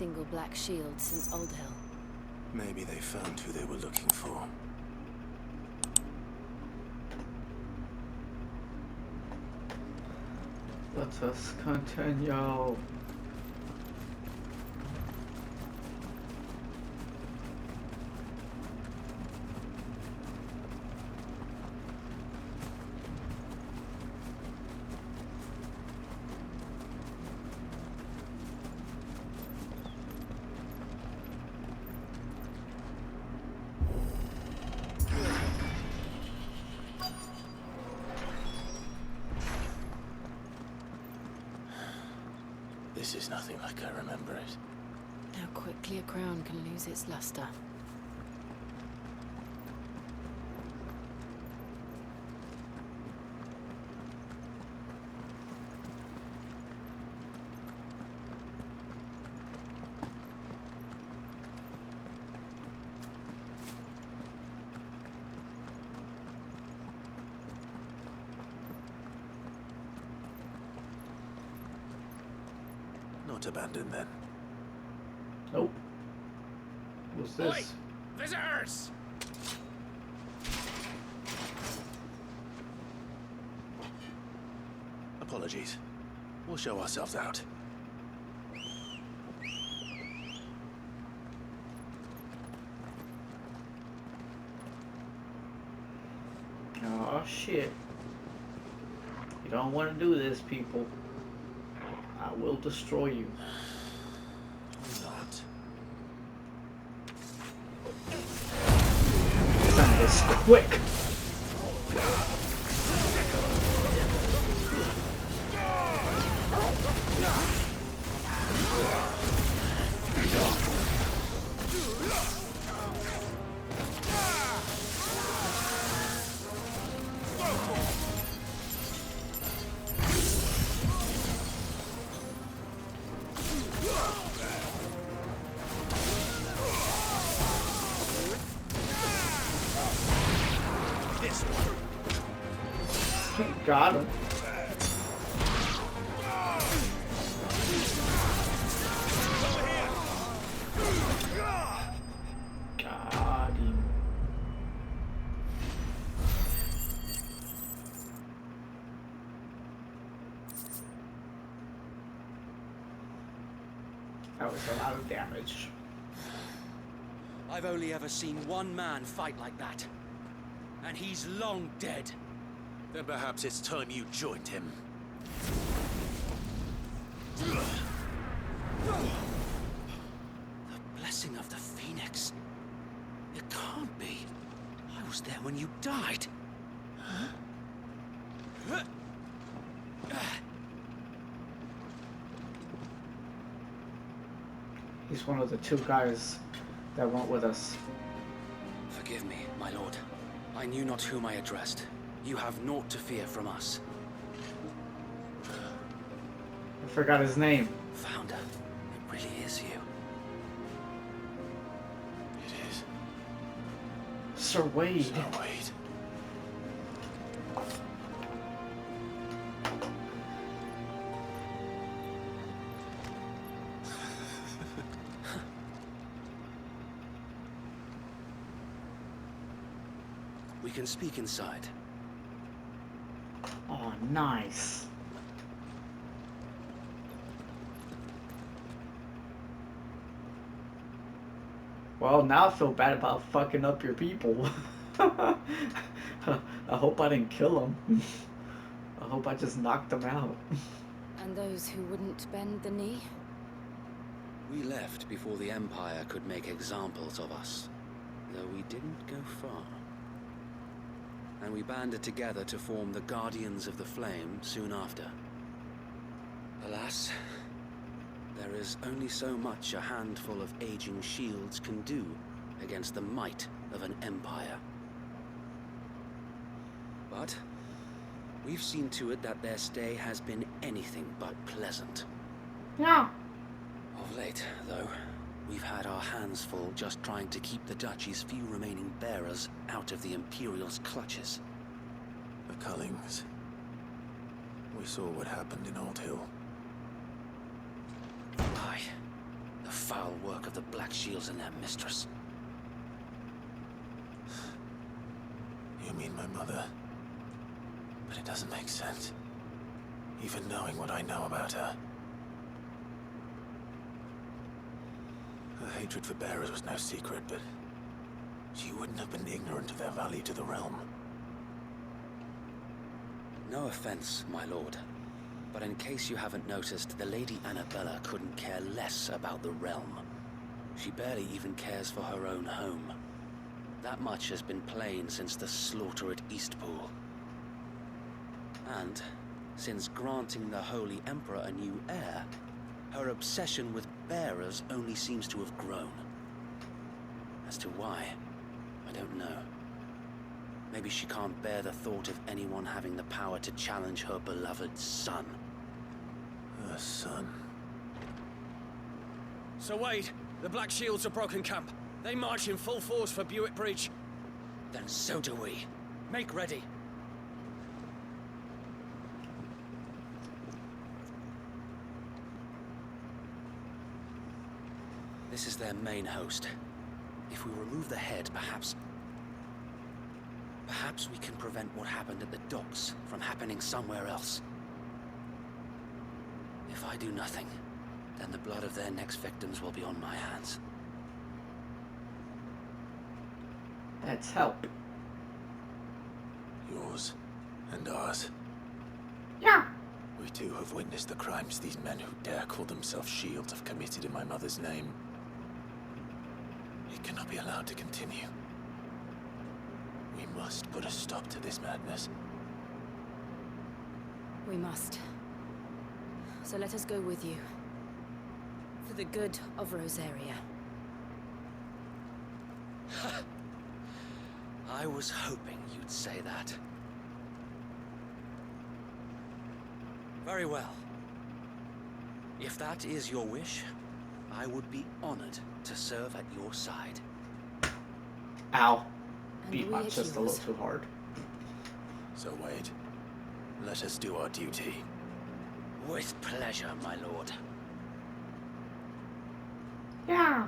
single black shield since Old Hill. Maybe they found who they were looking for. Let us continue. This is nothing like I remember it. How quickly a crown can lose its luster. Not abandoned then. Nope. What's this? Oi! Visitors! Apologies. We'll show ourselves out. Oh shit. You don't want to do this, people. I will destroy you. Not. Send this quick. Got him. Got him. That was a lot of damage. I've only ever seen one man fight like that. And he's long dead. Then perhaps it's time you joined him. The blessing of the Phoenix. It can't be. I was there when you died. He's one of the two guys that went with us. Forgive me, my lord. I knew not whom I addressed. You have naught to fear from us. I forgot his name. Founder, it really is you. It is. Sir Wade. Sir Wade. We can speak inside. Oh, nice. Well, now I feel bad about fucking up your people. I hope I didn't kill them. I hope I just knocked them out. And those who wouldn't bend the knee? We left before the Empire could make examples of us, though we didn't go far. And we banded together to form the Guardians of the Flame soon after. Alas, there is only so much a handful of aging shields can do against the might of an empire. But we've seen to it that their stay has been anything but pleasant. Yeah. Of late, though, we've had our hands full just trying to keep the Duchy's few remaining bearers out of the Imperial's clutches. The Cullings. We saw what happened in Old Hill. Aye. The foul work of the Black Shields and their mistress. You mean my mother? But it doesn't make sense. Even knowing what I know about her. Her hatred for bearers was no secret, but she wouldn't have been ignorant of their value to the realm. No offense, my lord, but in case you haven't noticed, the Lady Annabella couldn't care less about the realm. She barely even cares for her own home. That much has been plain since the slaughter at Eastpool. And since granting the Holy Emperor a new heir, her obsession with bearers only seems to have grown. As to why, I don't know. Maybe she can't bear the thought of anyone having the power to challenge her beloved son. Her son. Sir Wade, the Black Shields have broken camp. They march in full force for Buick Bridge. Then so do we. Make ready. This is their main host. If we remove the head, perhaps we can prevent what happened at the docks from happening somewhere else. If I do nothing, then the blood of their next victims will be on my hands. Let's help. Yours and ours. Yeah. We too have witnessed the crimes these men who dare call themselves shields have committed in my mother's name. It cannot be allowed to continue. We must put a stop to this madness. We must. So let us go with you. For the good of Rosaria. I was hoping you'd say that. Very well. If that is your wish, I would be honored to serve at your side. Ow. And Beat we my at chest a yours. little too hard. So Wade, let us do our duty. With pleasure, my lord. Yeah.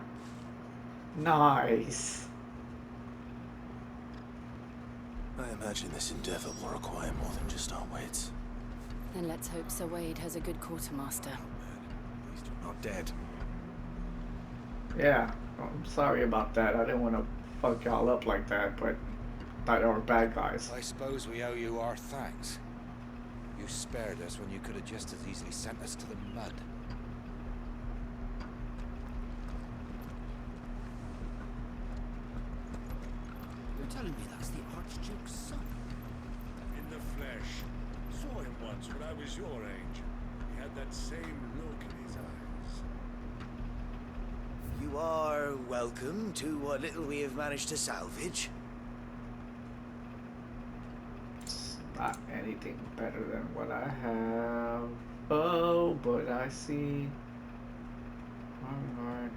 Nice. I imagine this endeavor will require more than just our wits. Then let's hope Sir Wade has a good quartermaster. At least you're not dead. Yeah. I'm sorry about that. I didn't want to fuck y'all up like that, but thought y'all were bad guys. I suppose we owe you our thanks. You spared us when you could have just as easily sent us to the mud. You're telling me that's the Archduke's son? In the flesh. Saw him once when I was your age. He had that same look in his eyes. You are welcome to what little we have managed to salvage. It's not anything better than what I have. Oh, but I see. Alright.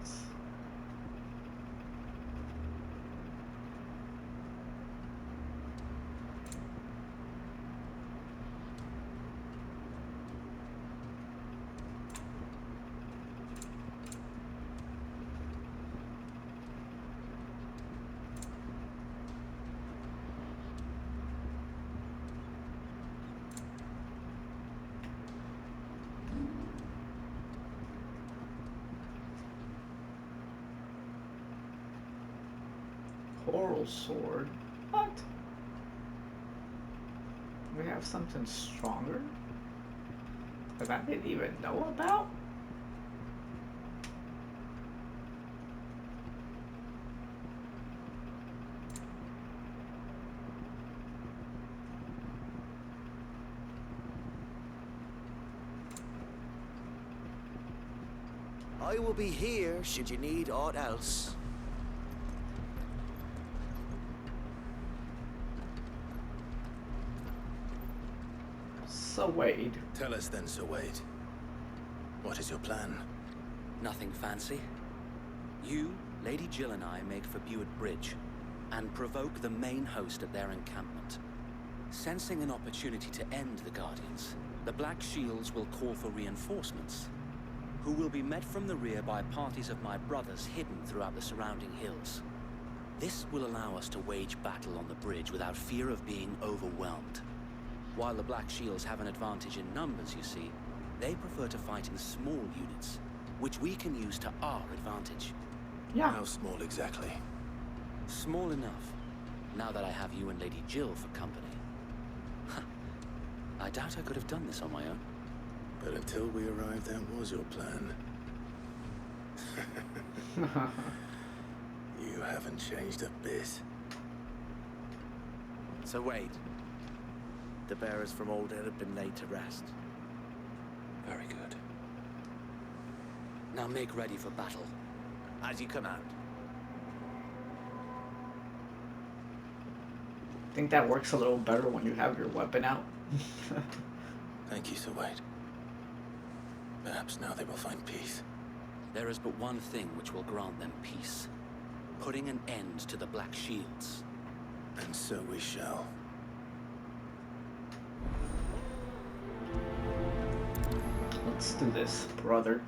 Coral sword? What? We have something stronger? That I didn't even know about? I will be here should you need aught else. So Wade. Tell us then, Sir Wade. What is your plan? Nothing fancy. You, Lady Jill and I make for Buick Bridge and provoke the main host at their encampment. Sensing an opportunity to end the Guardians, the Black Shields will call for reinforcements. who will be met from the rear by parties of my brothers hidden throughout the surrounding hills. This will allow us to wage battle on the bridge without fear of being overwhelmed. While the Black Shields have an advantage in numbers, you see, they prefer to fight in small units, which we can use to our advantage. Yeah. How small exactly? Small enough, now that I have you and Lady Jill for company. I doubt I could have done this on my own. But until we arrived, that was your plan. You haven't changed a bit. So wait. The bearers from Old Hill have been laid to rest. Very good. Now make ready for battle. As you command. I think that works a little better when you have your weapon out. Thank you, Sir Wade. Perhaps now they will find peace. There is but one thing which will grant them peace. Putting an end to the Black Shields. And so we shall. Let's do this, brother.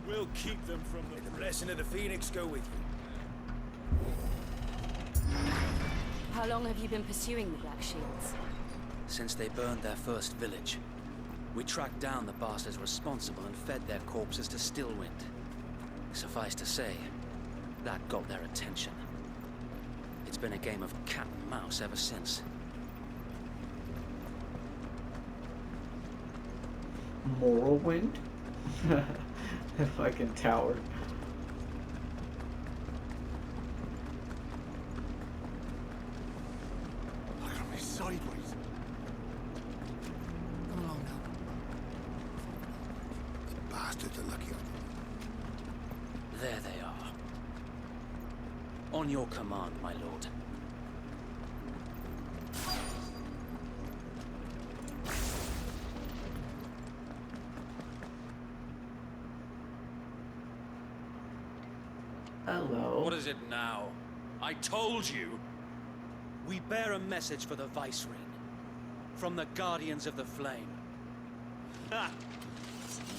We'll keep them from May the... the blessing of the Phoenix go with you. How long have you been pursuing the Black Shields? Since they burned their first village, we tracked down the bastards responsible and fed their corpses to Stillwind. Suffice to say, that got their attention. It's been a game of cat and mouse ever since. Morrowind? Fucking tower. Look at me sideways. Come along now. The bastards are lucky. There they are. On your command, my lord. Hello. What is it now? I told you. We bear a message for the Vicereine. From the Guardians of the Flame. Ha!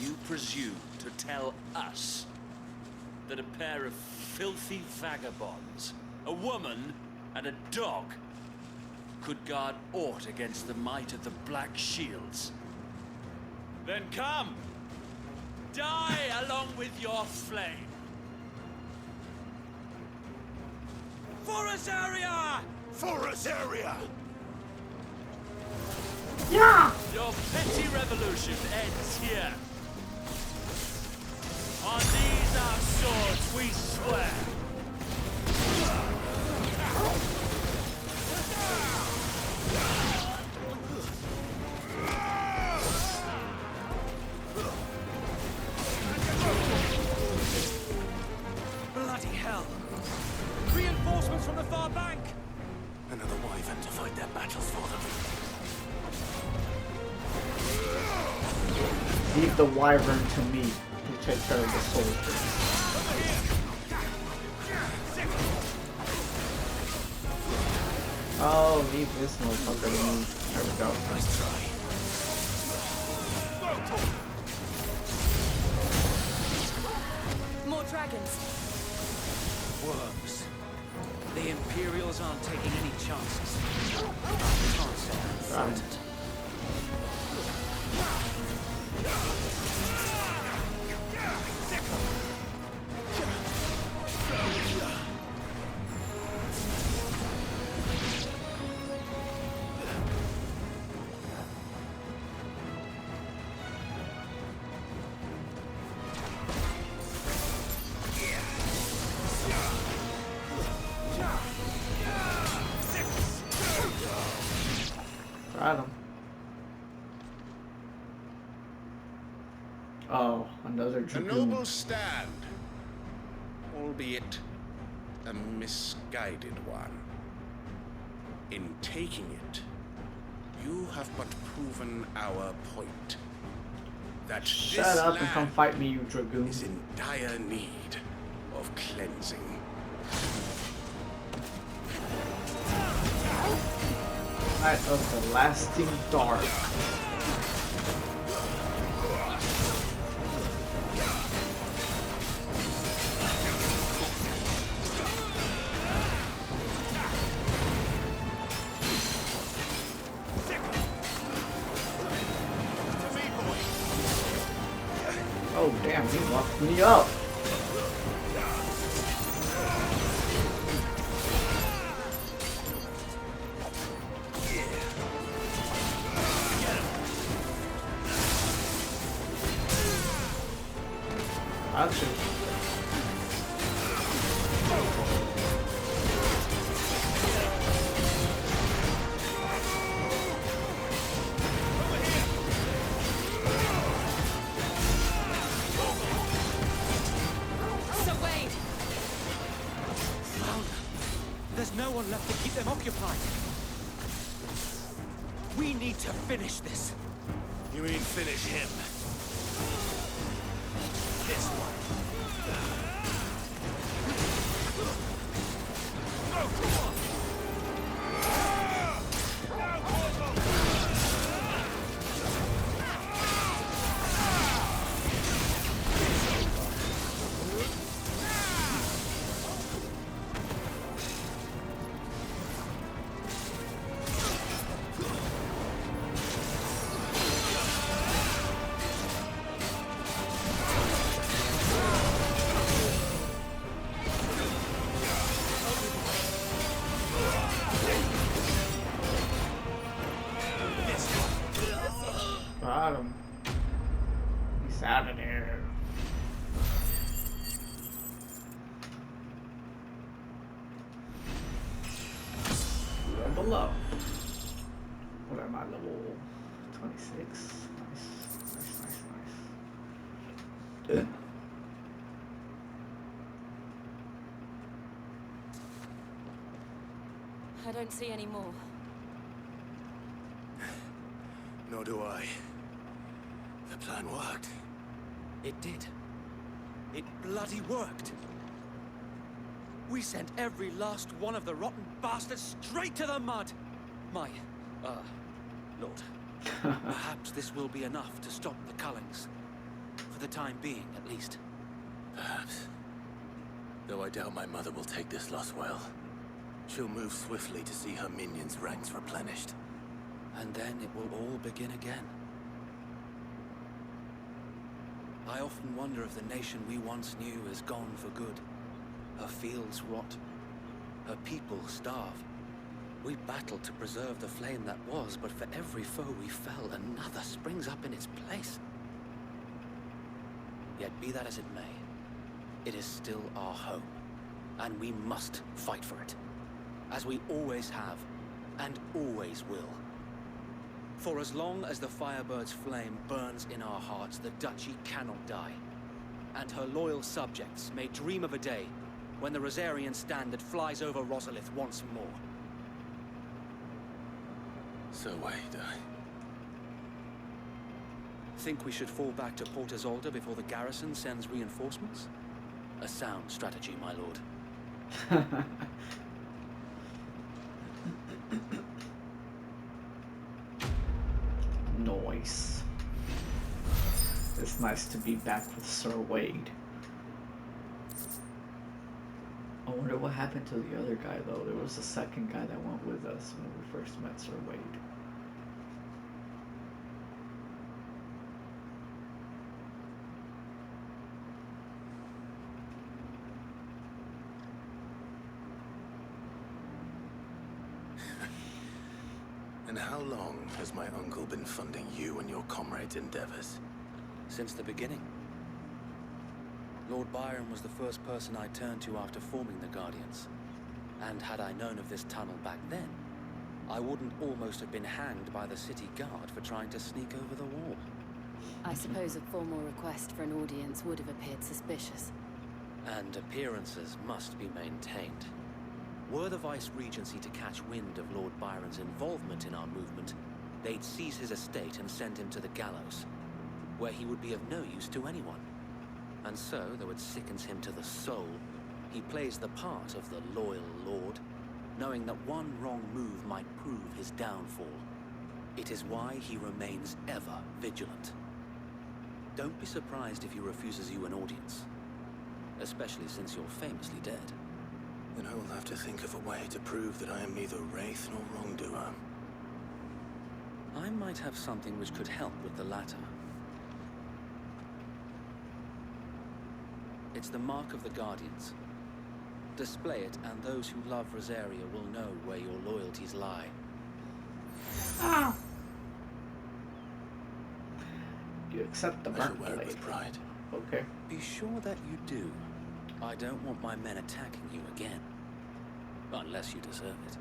You presume to tell us that a pair of filthy vagabonds, a woman and a dog, could guard aught against the might of the Black Shields? Then come! Die along with your flame! For Azaria! For us area! Yeah! Your petty revolution ends here. On these our swords we swear. Bloody hell! Reinforcements from the far bank. Another wyvern to fight their battles for them. Leave the wyvern to me to take care of the soldiers. Oh, leave this motherfucker to me. There we go. Nice try. More dragons. Worms. The Imperials aren't taking any chances. Can't say I'm frightened. Got him. Oh, another A dragoon. noble stand, albeit a misguided one. In taking it, you have but proven our point. that Shut this up and come land fight me, you dragoon. is in dire need of cleansing. Light of the lasting dark. Oh damn, he locked me up. Gotcha. So Wade! There's no one left to keep them occupied. We need to finish this. You mean finish him? This one. Got him. He's out of there. Level up. What am I, level 26? Nice. Good. I don't see any more. Nor do I. The plan worked. It did. It bloody worked. We sent every last one of the rotten bastards straight to the mud. My, Lord. Perhaps this will be enough to stop the Cullings. For the time being, at least. Perhaps. Though I doubt my mother will take this loss well. She'll move swiftly to see her minions' ranks replenished. And then it will all begin again. I often wonder if the nation we once knew is gone for good. Her fields rot. Her people starve. We battled to preserve the flame that was, but for every foe we fell, another springs up in its place. Yet be that as it may, it is still our home, and we must fight for it, as we always have, and always will. For as long as the Firebird's flame burns in our hearts, the Duchy cannot die. And her loyal subjects may dream of a day when the Rosarian standard flies over Rosalith once more. So wait, Think we should fall back to Port Isolde before the garrison sends reinforcements? A sound strategy, my lord. Noise. It's nice to be back with Sir Wade. I wonder what happened to the other guy though. There was a second guy that went with us when we first met Sir Wade. And how long has my uncle been funding you and your comrades' endeavors? Since the beginning. Lord Byron was the first person I turned to after forming the Guardians. And had I known of this tunnel back then, I wouldn't almost have been hanged by the city guard for trying to sneak over the wall. I suppose a formal request for an audience would have appeared suspicious. And appearances must be maintained. Were the Vice-Regency to catch wind of Lord Byron's involvement in our movement, they'd seize his estate and send him to the gallows. where he would be of no use to anyone. And so, though it sickens him to the soul, he plays the part of the loyal lord, knowing that one wrong move might prove his downfall. It is why he remains ever vigilant. Don't be surprised if he refuses you an audience, especially since you're famously dead. Then I will have to think of a way to prove that I am neither wraith nor wrongdoer. I might have something which could help with the latter. It's the mark of the Guardians. Display it, and those who love Rosaria will know where your loyalties lie. Ah. You accept the I shall mark wear it blade. with pride. Okay. Be sure that you do. I don't want my men attacking you again. Unless you deserve it.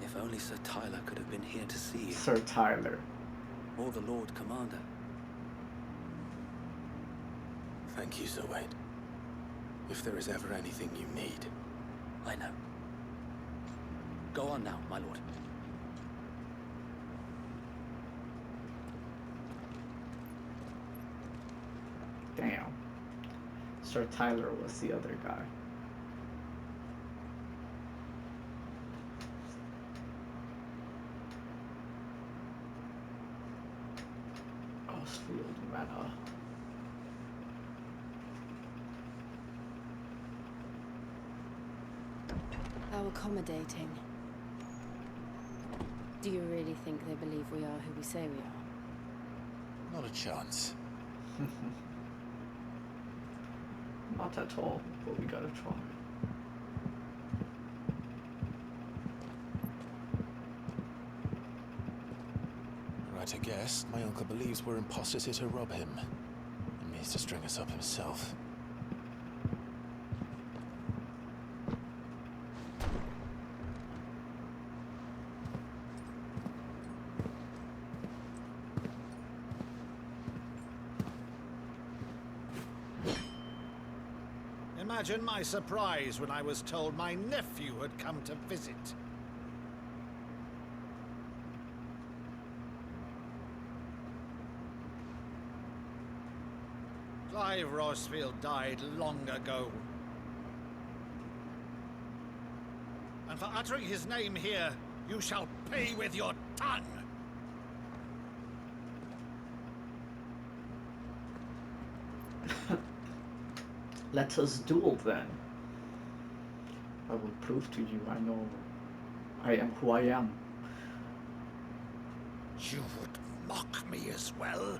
If only Sir Tyler could have been here to see you. Sir Tyler. Or the Lord Commander. Thank you, Sir Wade. If there is ever anything you need. I know. Go on now, my lord. Damn. Sir Tyler was the other guy. Osfield Manor. How accommodating. Do you really think they believe we are who we say we are? Not a chance. Not at all, but we gotta try. Right, I guess. My uncle believes we're imposters here to rob him. He means to string us up himself. Imagine my surprise when I was told my nephew had come to visit. Clive Rosfield died long ago. And for uttering his name here, you shall pay with your tongue! Let us duel then. I will prove to you I know I am who I am. You would mock me as well?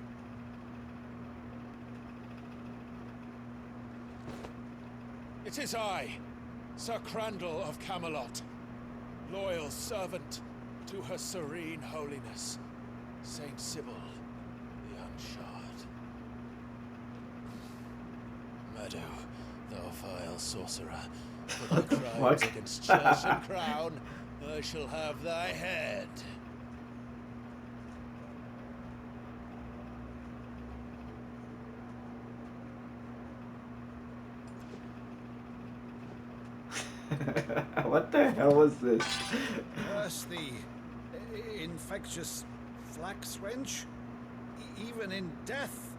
It is I, Sir Crandall of Camelot, loyal servant to Her Serene Holiness, Saint Sybil the Unshod. Meadow, thou vile sorcerer, for thy crimes against church and crown, I shall have thy head. What the hell was this? Curse thee, infectious flax wench. Even in death,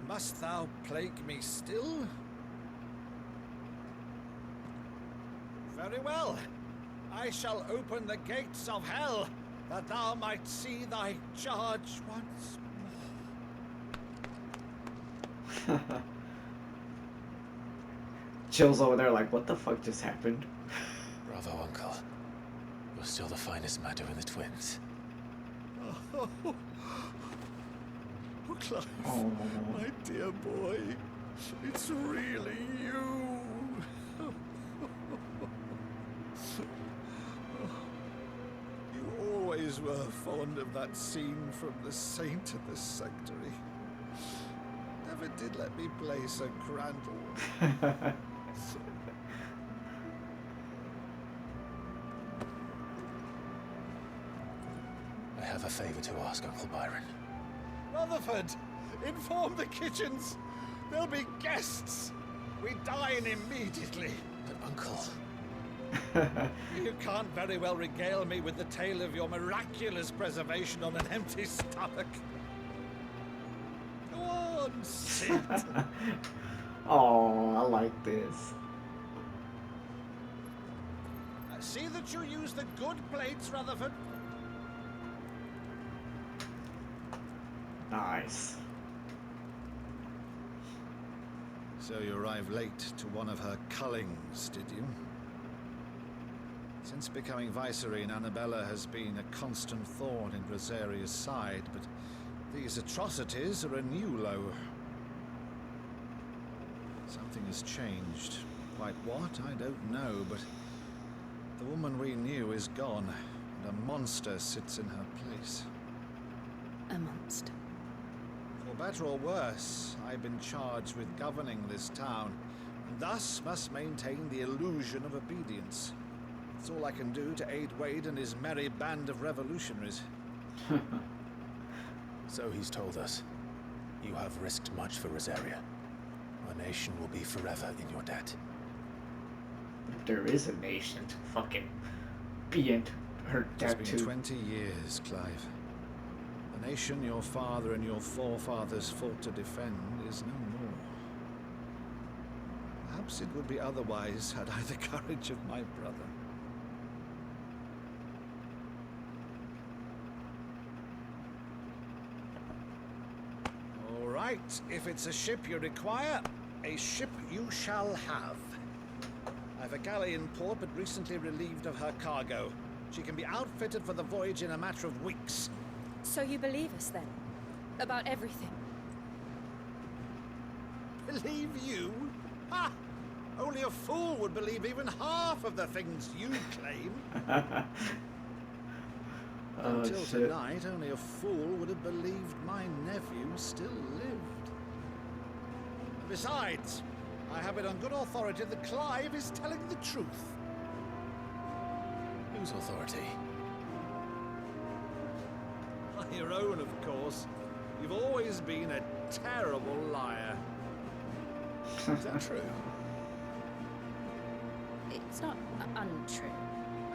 must thou plague me still? Very well. I shall open the gates of hell, that thou might see thy charge once more. Jill's over there like, what the fuck just happened? Bravo, Uncle. You're still the finest Meadow in the twins. Oh, Clive, Oh. my dear boy, it's really you. You always were fond of that scene from The Saint at the Sanctuary. Never did let me play Sir Crandall. I have a favor to ask, Uncle Byron. Rutherford, inform the kitchens. There'll be guests. We dine immediately. But, Uncle... You can't very well regale me with the tale of your miraculous preservation on an empty stomach. on, Sid. Oh, I like this. See that you use the good plates, Rutherford. Nice. So you arrived late to one of her cullings, did you? Since becoming Vicereine, Annabella has been a constant thorn in Rosaria's side, but these atrocities are a new low. Something has changed. Quite what, I don't know, but the woman we knew is gone, and a monster sits in her place. A monster. For better or worse, I've been charged with governing this town, and thus must maintain the illusion of obedience. It's all I can do to aid Wade and his merry band of revolutionaries. So he's told us. You have risked much for Rosaria. Our nation will be forever in your debt. There is a nation to fucking be in her debt It's to. been 20 years, Clive. The nation your father and your forefathers fought to defend is no more. Perhaps it would be otherwise had I the courage of my brother. All right, if it's a ship you require, a ship you shall have. I've a galley in port, but recently relieved of her cargo. She can be outfitted for the voyage in a matter of weeks. So you believe us then? About everything? Believe you? Ha! Only a fool would believe even half of the things you claim. Until tonight, only a fool would have believed my nephew still lived. Besides, I have it on good authority that Clive is telling the truth. Whose authority? Your own, of course. You've always been a terrible liar. Is that true? It's not untrue.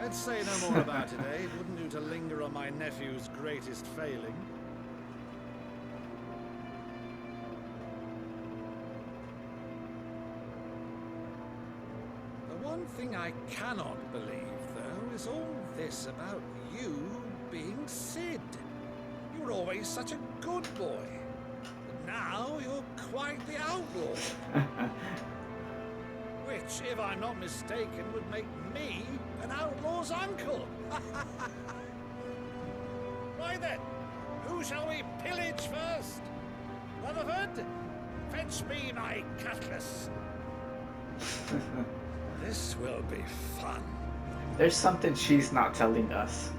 Let's say no more about it, eh? It wouldn't do to linger on my nephew's greatest failing. The one thing I cannot believe, though, is all this about you being Sid. You were always such a good boy. But now you're quite the outlaw. Which, if I'm not mistaken, would make me an outlaw's uncle. Right then, who shall we pillage first? Rutherford, fetch me my cutlass. This will be fun. There's something she's not telling us.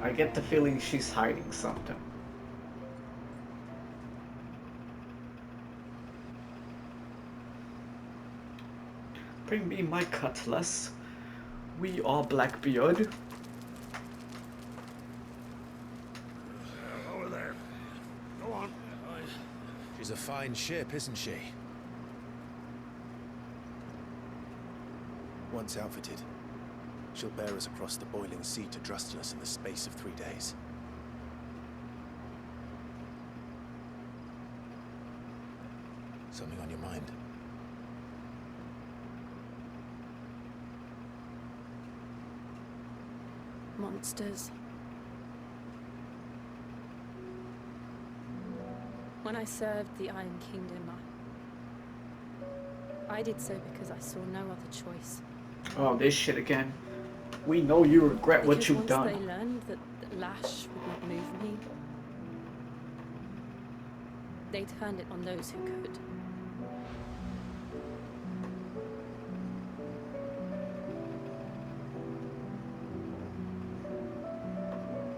I get the feeling she's hiding something. Bring me my cutlass. We are Blackbeard. Over there. Go on. She's a fine ship, isn't she? Once outfitted, she'll bear us across the boiling sea to Drustinus in the space of 3 days. Something on your mind? Monsters. When I served the Iron Kingdom, I did so because I saw no other choice. Oh, this shit again. We know you regret what you've done. Once they learned that Lash would not move me, they turned it on those who could.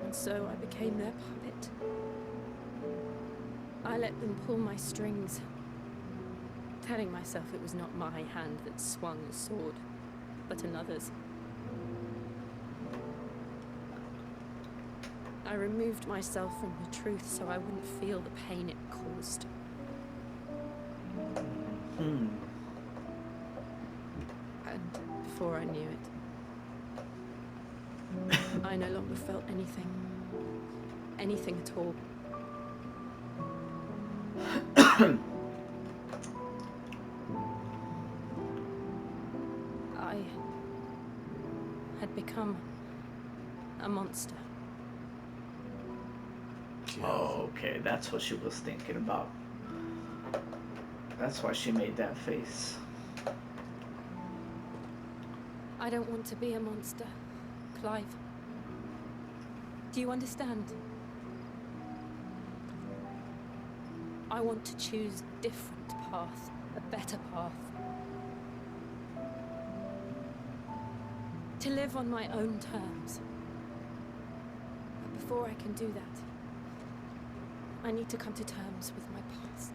And so I became their puppet. I let them pull my strings, telling myself it was not my hand that swung the sword, but another's. I removed myself from the truth so I wouldn't feel the pain it caused. And before I knew it, I no longer felt anything. Anything at all. I had become a monster. Oh, okay, that's what she was thinking about. That's why she made that face. I don't want to be a monster, Clive. Do you understand? I want to choose a different path, a better path. To live on my own terms. But before I can do that, I need to come to terms with my past.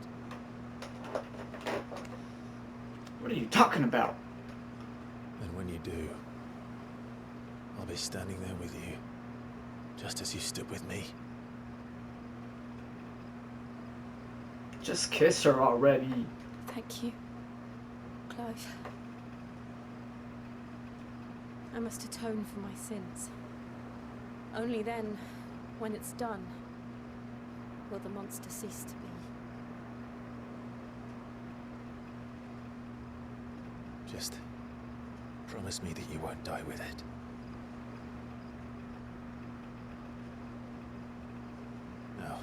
What are you talking about? And when you do, I'll be standing there with you, just as you stood with me. Just kiss her already. Thank you, Clive. I must atone for my sins. Only then, when it's done, will the monster cease to be. Just promise me that you won't die with it. Now,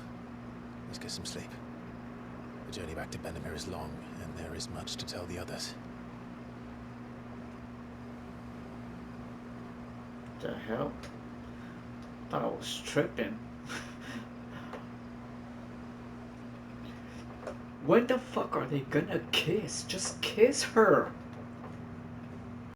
let's get some sleep. The journey back to Benamir is long, and there is much to tell the others. The hell? Thought I was tripping. When the fuck are they gonna kiss? Just kiss her.